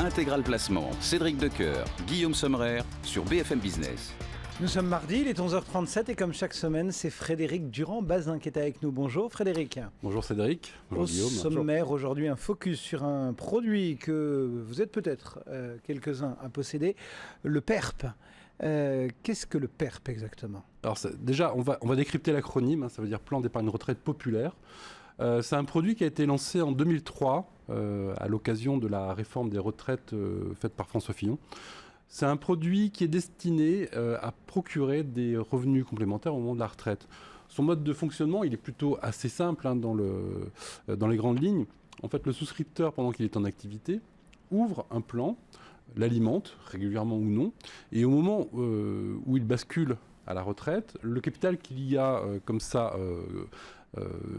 Intégral Placement, Cédric Decoeur, Guillaume Sommerer sur BFM Business. Nous sommes mardi, il est 11h37 et comme chaque semaine, c'est Frédéric Durand-Bazin qui est avec nous. Bonjour Frédéric. Bonjour Cédric. Bonjour Guillaume. Au sommaire, aujourd'hui, un focus sur un produit que vous êtes peut-être quelques-uns à posséder, le PERP. Qu'est-ce que le PERP exactement ? Alors déjà, on va décrypter l'acronyme, ça veut dire Plan d'épargne retraite populaire. C'est un produit qui a été lancé en 2003 à l'occasion de la réforme des retraites faite par François Fillon. C'est un produit qui est destiné à procurer des revenus complémentaires au moment de la retraite. Son mode de fonctionnement, il est plutôt assez simple dans les grandes lignes. En fait, le souscripteur, pendant qu'il est en activité, ouvre un plan, l'alimente régulièrement ou non, et au moment où il bascule à la retraite, le capital qu'il y a comme ça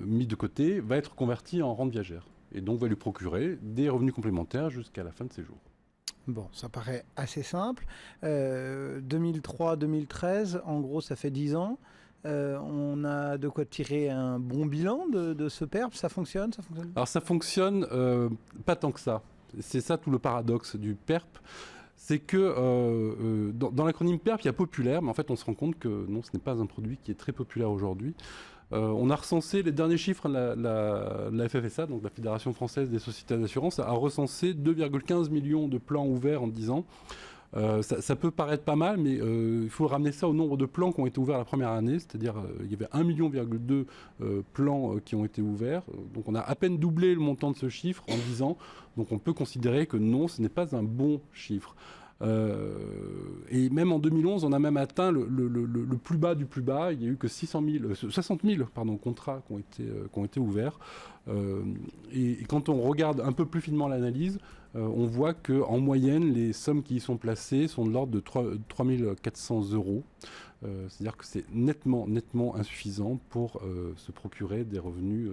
mis de côté va être converti en rente viagère et donc va lui procurer des revenus complémentaires jusqu'à la fin de ses jours. Bon, ça paraît assez simple. 2003-2013, en gros, ça fait 10 ans. On a de quoi tirer un bon bilan de ce PERP. Ça fonctionne ? Alors ça fonctionne pas tant que ça. C'est ça tout le paradoxe du PERP. C'est que dans l'acronyme PERP, il y a populaire, mais en fait on se rend compte que non, ce n'est pas un produit qui est très populaire aujourd'hui. On a recensé les derniers chiffres de la FFSA, donc la Fédération Française des Sociétés d'Assurance, a recensé 2,15 millions de plans ouverts en 10 ans. Ça peut paraître pas mal, mais il faut ramener ça au nombre de plans qui ont été ouverts la première année, c'est-à-dire il y avait 1,2 million plans qui ont été ouverts. Donc on a à peine doublé le montant de ce chiffre en 10 ans, donc on peut considérer que non, ce n'est pas un bon chiffre. Et même en 2011, on a même atteint le plus bas du plus bas. Il n'y a eu que 60 000 contrats qui ont été ouverts. Et quand on regarde un peu plus finement l'analyse, on voit qu'en moyenne, les sommes qui y sont placées sont de l'ordre de 3 400 €. C'est-à-dire que c'est nettement insuffisant pour se procurer des revenus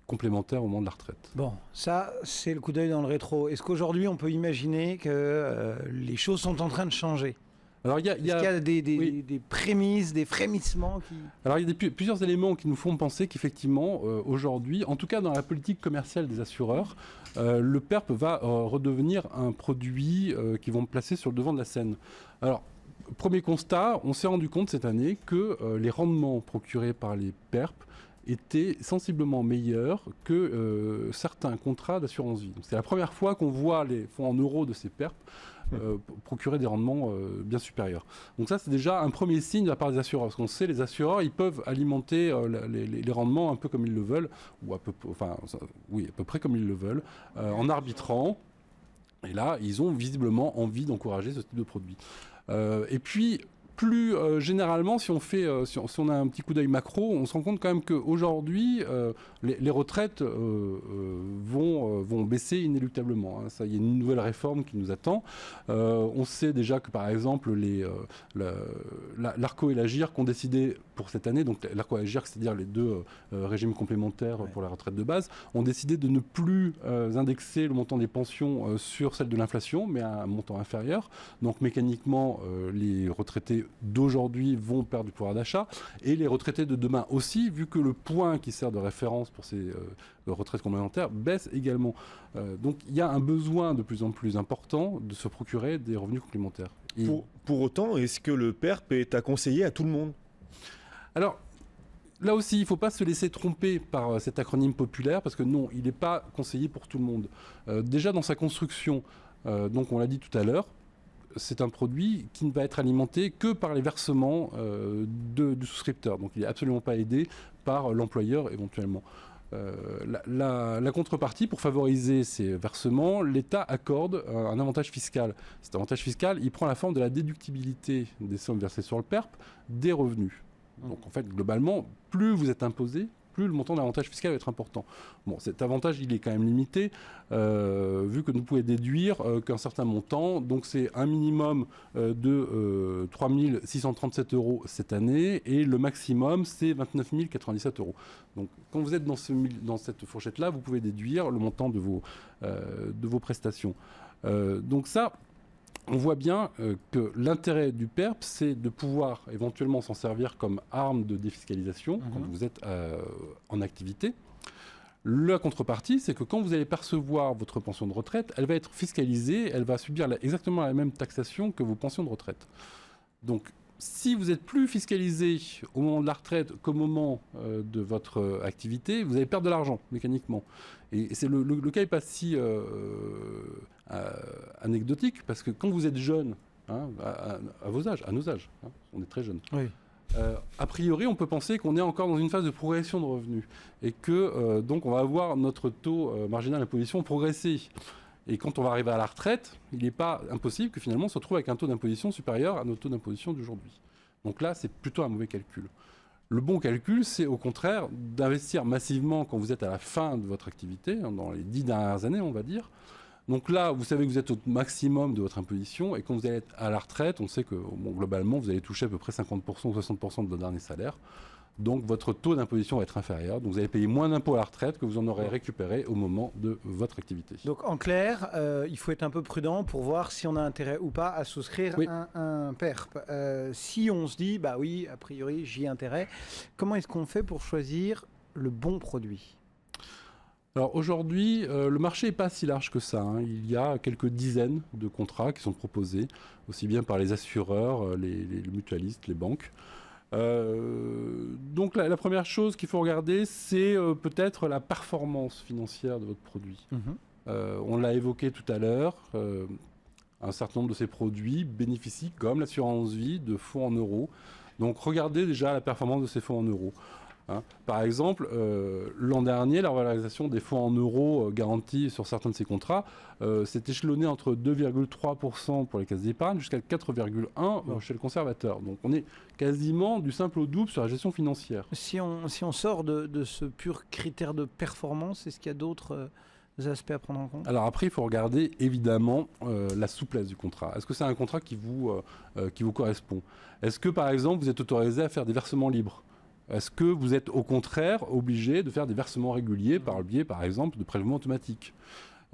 complémentaires au moment de la retraite. Bon, ça, c'est le coup d'œil dans le rétro. Est-ce qu'aujourd'hui, on peut imaginer que les choses sont en train de changer ? Alors, est-ce qu'il y a des prémices, des frémissements qui... Alors, il y a plusieurs éléments qui nous font penser qu'effectivement, aujourd'hui, en tout cas dans la politique commerciale des assureurs, le PERP va redevenir un produit qu'ils vont placer sur le devant de la scène. Alors, premier constat, on s'est rendu compte cette année que les rendements procurés par les PERP étaient sensiblement meilleurs que certains contrats d'assurance vie. Donc, c'est la première fois qu'on voit les fonds en euros de ces PERP procurer des rendements bien supérieurs. Donc ça, c'est déjà un premier signe de la part des assureurs. Parce qu'on sait, les assureurs, ils peuvent alimenter les rendements un peu comme ils le veulent, ou à peu près comme ils le veulent, en arbitrant. Et là, ils ont visiblement envie d'encourager ce type de produit. Et puis, plus généralement, si on a un petit coup d'œil macro, on se rend compte quand même qu'aujourd'hui, les retraites vont baisser inéluctablement. Hein. Ça, il y a une nouvelle réforme qui nous attend. On sait déjà que, par exemple, l'ARCO et l'AGIRC ont décidé pour cette année, donc l'ARCO et l'AGIRC, c'est-à-dire les deux régimes complémentaires pour la retraite de base, ont décidé de ne plus indexer le montant des pensions sur celle de l'inflation, mais à un montant inférieur. Donc mécaniquement, les retraités d'aujourd'hui vont perdre du pouvoir d'achat et les retraités de demain aussi, vu que le point qui sert de référence pour ces retraites complémentaires baisse également. Donc il y a un besoin de plus en plus important de se procurer des revenus complémentaires. Pour autant, est-ce que le PERP est à conseiller à tout le monde ? Alors, là aussi, il ne faut pas se laisser tromper par cet acronyme populaire, parce que non, il n'est pas conseillé pour tout le monde. Déjà dans sa construction, donc on l'a dit tout à l'heure, c'est un produit qui ne va être alimenté que par les versements du souscripteur. Donc il n'est absolument pas aidé par l'employeur éventuellement. La contrepartie, pour favoriser ces versements, l'État accorde un avantage fiscal. Cet avantage fiscal, il prend la forme de la déductibilité des sommes versées sur le PERP des revenus. Donc en fait, globalement, plus vous êtes imposé, plus le montant de l'avantage fiscal va être important. Bon, cet avantage, il est quand même limité, vu que vous pouvez déduire qu'un certain montant, donc c'est un minimum de 3 637 € cette année, et le maximum, c'est 29 097 €. Donc, quand vous êtes dans cette fourchette-là, vous pouvez déduire le montant de vos prestations. Donc ça... On voit bien que l'intérêt du PERP, c'est de pouvoir éventuellement s'en servir comme arme de défiscalisation quand vous êtes en activité. La contrepartie, c'est que quand vous allez percevoir votre pension de retraite, elle va être fiscalisée, elle va subir exactement la même taxation que vos pensions de retraite. Donc, si vous êtes plus fiscalisé au moment de la retraite qu'au moment de votre activité, vous allez perdre de l'argent mécaniquement. Et le cas n'est pas si anecdotique, parce que quand vous êtes jeune, hein, à vos âges, à nos âges, hein, on est très jeunes. Oui. A priori, on peut penser qu'on est encore dans une phase de progression de revenus et que donc on va voir notre taux marginal d'imposition progresser. Et quand on va arriver à la retraite, il n'est pas impossible que finalement on se retrouve avec un taux d'imposition supérieur à notre taux d'imposition d'aujourd'hui. Donc là, c'est plutôt un mauvais calcul. Le bon calcul, c'est au contraire d'investir massivement quand vous êtes à la fin de votre activité, dans les 10 dernières années, on va dire. Donc là, vous savez que vous êtes au maximum de votre imposition, et quand vous allez être à la retraite, on sait que globalement, vous allez toucher à peu près 50% ou 60% de votre dernier salaire. Donc votre taux d'imposition va être inférieur, donc vous allez payer moins d'impôts à la retraite que vous en aurez récupéré au moment de votre activité. Donc en clair, il faut être un peu prudent pour voir si on a intérêt ou pas à souscrire un PERP. Si on se dit, bah oui, a priori j'y ai intérêt, comment est-ce qu'on fait pour choisir le bon produit ? Alors aujourd'hui, le marché n'est pas si large que ça, hein. Il y a quelques dizaines de contrats qui sont proposés, aussi bien par les assureurs, les mutualistes, les banques. Donc la première chose qu'il faut regarder, c'est peut-être la performance financière de votre produit. On l'a évoqué tout à l'heure, un certain nombre de ces produits bénéficient, comme l'assurance vie, de fonds en euros. Donc regardez déjà la performance de ces fonds en euros. Hein. Par exemple, l'an dernier, la revalorisation des fonds en euros garantis sur certains de ces contrats s'est échelonnée entre 2,3% pour les caisses d'épargne jusqu'à 4,1% chez le conservateur. Donc on est quasiment du simple au double sur la gestion financière. Si on sort de ce pur critère de performance, est-ce qu'il y a d'autres aspects à prendre en compte ? Alors après, il faut regarder évidemment la souplesse du contrat. Est-ce que c'est un contrat qui vous correspond ? Est-ce que par exemple vous êtes autorisé à faire des versements libres ? Est-ce que vous êtes au contraire obligé de faire des versements réguliers par le biais, par exemple, de prélèvements automatiques ?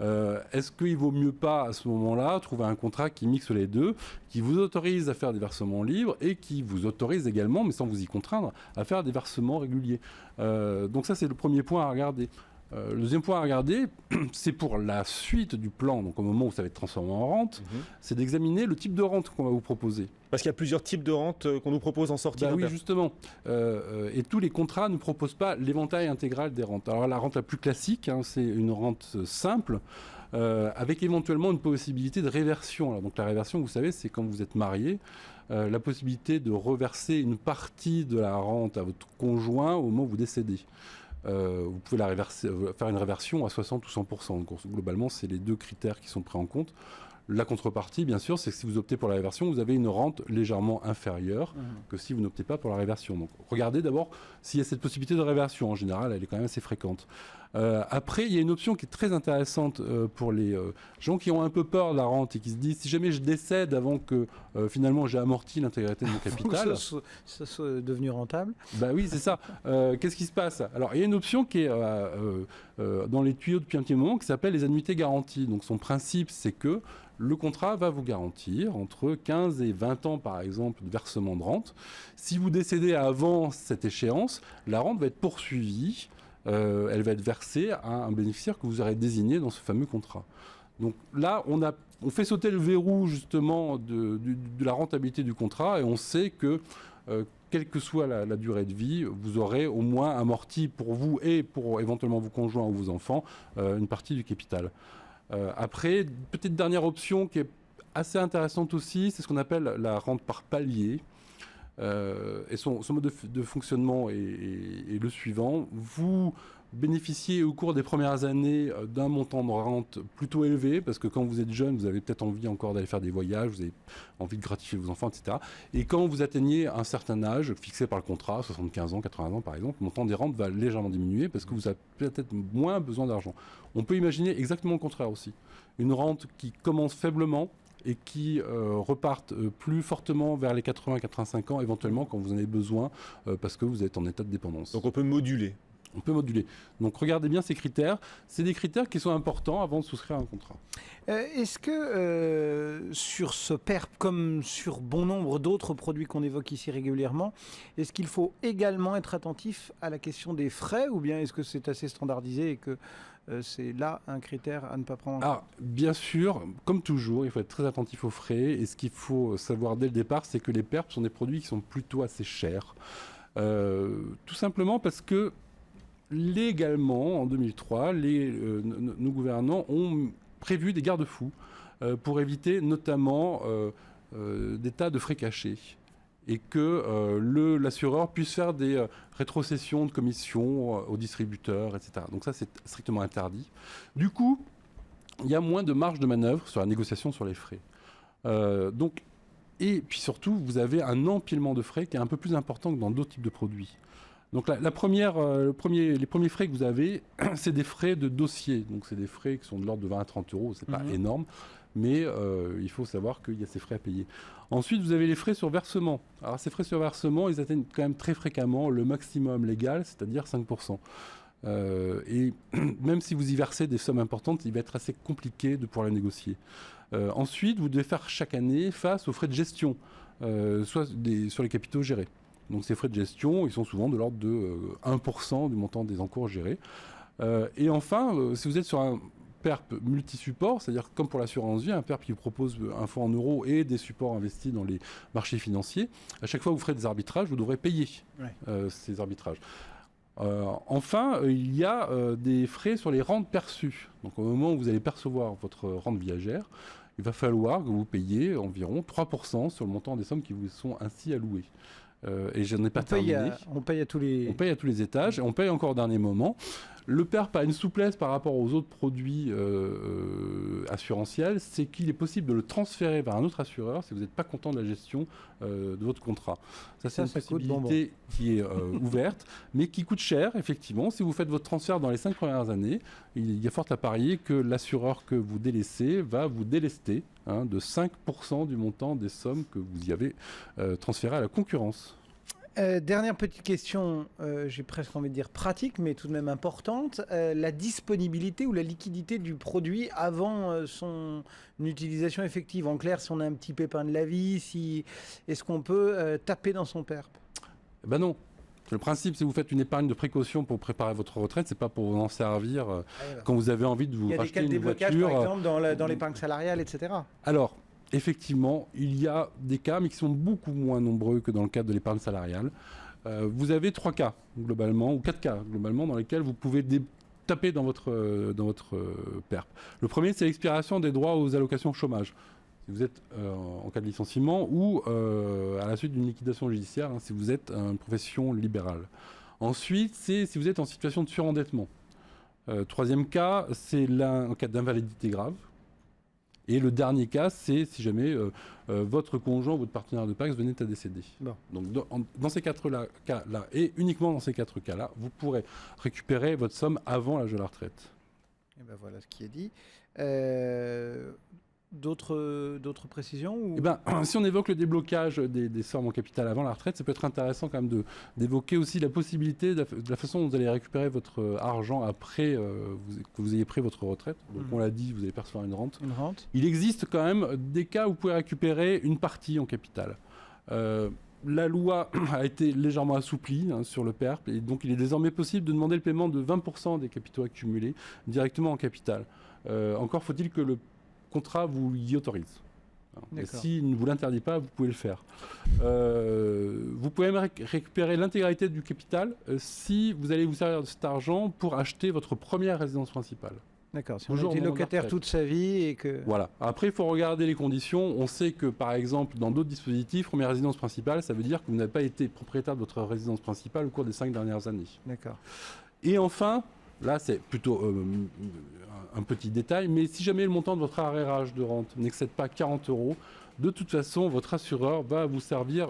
Est-ce qu'il ne vaut mieux pas, à ce moment-là, trouver un contrat qui mixe les deux, qui vous autorise à faire des versements libres et qui vous autorise également, mais sans vous y contraindre, à faire des versements réguliers ? Donc ça, c'est le premier point à regarder. Le deuxième point à regarder, c'est pour la suite du plan, donc au moment où ça va être transformé en rente, c'est d'examiner le type de rente qu'on va vous proposer. Parce qu'il y a plusieurs types de rentes qu'on nous propose en sortie. Oui, justement. Et tous les contrats ne proposent pas l'éventail intégral des rentes. Alors la rente la plus classique, hein, c'est une rente simple, avec éventuellement une possibilité de réversion. Alors, donc la réversion, vous savez, c'est quand vous êtes marié, la possibilité de reverser une partie de la rente à votre conjoint au moment où vous décédez. Vous pouvez faire une réversion à 60 ou 100%. Donc, globalement, c'est les deux critères qui sont pris en compte. La contrepartie, bien sûr, c'est que si vous optez pour la réversion, vous avez une rente légèrement inférieure que si vous n'optez pas pour la réversion. Donc, regardez d'abord s'il y a cette possibilité de réversion. En général, elle est quand même assez fréquente. Après, il y a une option qui est très intéressante pour les gens qui ont un peu peur de la rente et qui se disent si jamais je décède avant que finalement j'ai amorti l'intégralité de mon capital. ça soit devenu rentable. Bah oui, c'est ça. Qu'est-ce qui se passe ? Alors, il y a une option qui est dans les tuyaux depuis un petit moment qui s'appelle les annuités garanties. Donc, son principe, c'est que le contrat va vous garantir entre 15 et 20 ans, par exemple, de versement de rente. Si vous décédez avant cette échéance, la rente va être poursuivie. Elle va être versée à un bénéficiaire que vous aurez désigné dans ce fameux contrat. Donc là, on fait sauter le verrou justement de la rentabilité du contrat et on sait que quelle que soit la durée de vie, vous aurez au moins amorti pour vous et pour éventuellement vos conjoints ou vos enfants une partie du capital. Après, petite dernière option qui est assez intéressante aussi, c'est ce qu'on appelle la rente par palier. Et son mode de fonctionnement est le suivant. Vous bénéficiez au cours des premières années d'un montant de rente plutôt élevé, parce que quand vous êtes jeune, vous avez peut-être envie encore d'aller faire des voyages, vous avez envie de gratifier vos enfants, etc. Et quand vous atteignez un certain âge, fixé par le contrat, 75 ans, 80 ans par exemple, le montant des rentes va légèrement diminuer, parce que vous avez peut-être moins besoin d'argent. On peut imaginer exactement le contraire aussi. Une rente qui commence faiblement, et qui repartent plus fortement vers les 80-85 ans, éventuellement quand vous en avez besoin, parce que vous êtes en état de dépendance. Donc on peut moduler. On peut moduler. Donc regardez bien ces critères. C'est des critères qui sont importants avant de souscrire un contrat. Est-ce que sur ce PERP, comme sur bon nombre d'autres produits qu'on évoque ici régulièrement, est-ce qu'il faut également être attentif à la question des frais, ou bien est-ce que c'est assez standardisé et que c'est là un critère à ne pas prendre en compte? Alors, bien sûr, comme toujours, il faut être très attentif aux frais. Et ce qu'il faut savoir dès le départ, c'est que les PERP sont des produits qui sont plutôt assez chers. Tout simplement parce que légalement, en 2003, nos gouvernants ont prévu des garde-fous pour éviter notamment des tas de frais cachés et que l'assureur puisse faire des rétrocessions de commissions aux distributeurs, etc. Donc ça, c'est strictement interdit. Du coup, il y a moins de marge de manœuvre sur la négociation sur les frais. Et puis surtout, vous avez un empilement de frais qui est un peu plus important que dans d'autres types de produits. Donc les premiers frais que vous avez, c'est des frais de dossier. Donc c'est des frais qui sont de l'ordre de 20 à 30 euros. C'est pas énorme, mais il faut savoir qu'il y a ces frais à payer. Ensuite, vous avez les frais sur versement. Alors ces frais sur versement, ils atteignent quand même très fréquemment le maximum légal, c'est-à-dire 5%. Et même si vous y versez des sommes importantes, il va être assez compliqué de pouvoir les négocier. Ensuite, vous devez faire chaque année face aux frais de gestion, sur les capitaux gérés. Donc ces frais de gestion, ils sont souvent de l'ordre de 1% du montant des encours gérés. Et enfin, si vous êtes sur un PERP multi-support, c'est-à-dire comme pour l'assurance vie, un PERP qui vous propose un fonds en euros et des supports investis dans les marchés financiers, à chaque fois que vous ferez des arbitrages, vous devrez payer ces arbitrages. Enfin, il y a des frais sur les rentes perçues. Donc au moment où vous allez percevoir votre rente viagère, il va falloir que vous payiez environ 3% sur le montant des sommes qui vous sont ainsi allouées. Et je n'en ai pas terminé. On paye à tous les... On paye à tous les étages et on paye encore au dernier moment. Le PERP a une souplesse par rapport aux autres produits assurantiels, c'est qu'il est possible de le transférer vers un autre assureur si vous n'êtes pas content de la gestion de votre contrat. Ça, c'est une possibilité qui est ouverte, mais qui coûte cher, effectivement. Si vous faites votre transfert dans les 5 premières années, il y a fort à parier que l'assureur que vous délaissez va vous délester de 5% du montant des sommes que vous y avez transférées à la concurrence. Dernière petite question, j'ai presque envie de dire pratique, mais tout de même importante. La disponibilité ou la liquidité du produit avant son utilisation effective. En clair, si on a un petit pépin de la vie, est-ce qu'on peut taper dans son PERP? Ben non. Le principe, si vous faites une épargne de précaution pour préparer votre retraite, c'est pas pour vous en servir quand vous avez envie de vous racheter une voiture. Il y a des cas de déblocage, par exemple, dans l'épargne salariale, etc. Alors, effectivement, il y a des cas, mais qui sont beaucoup moins nombreux que dans le cadre de l'épargne salariale. Vous avez 3 cas, globalement, ou 4 cas, globalement, dans lesquels vous pouvez taper dans votre PERP. Le premier, c'est l'expiration des droits aux allocations chômage. Si vous êtes en cas de licenciement ou à la suite d'une liquidation judiciaire, si vous êtes une profession libérale. Ensuite, c'est si vous êtes en situation de surendettement. Troisième cas, c'est en cas d'invalidité grave. Et le dernier cas, c'est si jamais votre conjoint ou votre partenaire de PACS venait à décéder. Bon. Donc dans ces 4 cas-là, et uniquement dans ces 4 cas-là, vous pourrez récupérer votre somme avant l'âge de la retraite. Et ben voilà ce qui est dit. D'autres précisions ou... Si on évoque le déblocage des sommes en capital avant la retraite, ça peut être intéressant quand même d'évoquer aussi la possibilité de la façon dont vous allez récupérer votre argent après que vous ayez pris votre retraite. Donc on l'a dit, vous allez percevoir une rente. Il existe quand même des cas où vous pouvez récupérer une partie en capital. La loi a été légèrement assouplie sur le PERP et donc il est désormais possible de demander le paiement de 20% des capitaux accumulés directement en capital. Encore faut-il que le contrat vous y autorise. Et s'il ne vous l'interdit pas, vous pouvez le faire. Vous pouvez même récupérer l'intégralité du capital si vous allez vous servir de cet argent pour acheter votre première résidence principale. D'accord, si on a été locataire toute sa vie et que... Voilà. Après, il faut regarder les conditions. On sait que, par exemple, dans d'autres dispositifs, première résidence principale, ça veut dire que vous n'avez pas été propriétaire de votre résidence principale au cours des 5 dernières années. D'accord. Et enfin, là, c'est plutôt un petit détail, mais si jamais le montant de votre arrérage de rente n'excède pas 40 €, de toute façon, votre assureur va vous servir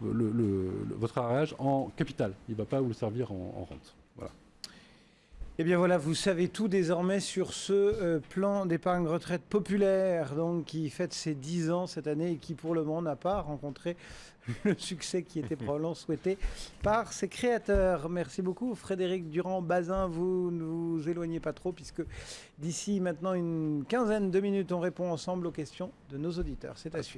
votre arrérage en capital. Il ne va pas vous le servir en rente. Voilà. Eh bien voilà, vous savez tout désormais sur ce plan d'épargne retraite populaire, donc qui fête ses 10 ans cette année et qui pour le moment n'a pas rencontré le succès qui était probablement souhaité par ses créateurs. Merci beaucoup Frédéric Durand-Bazin, vous ne vous éloignez pas trop puisque d'ici maintenant une quinzaine de minutes on répond ensemble aux questions de nos auditeurs. C'est à suivre.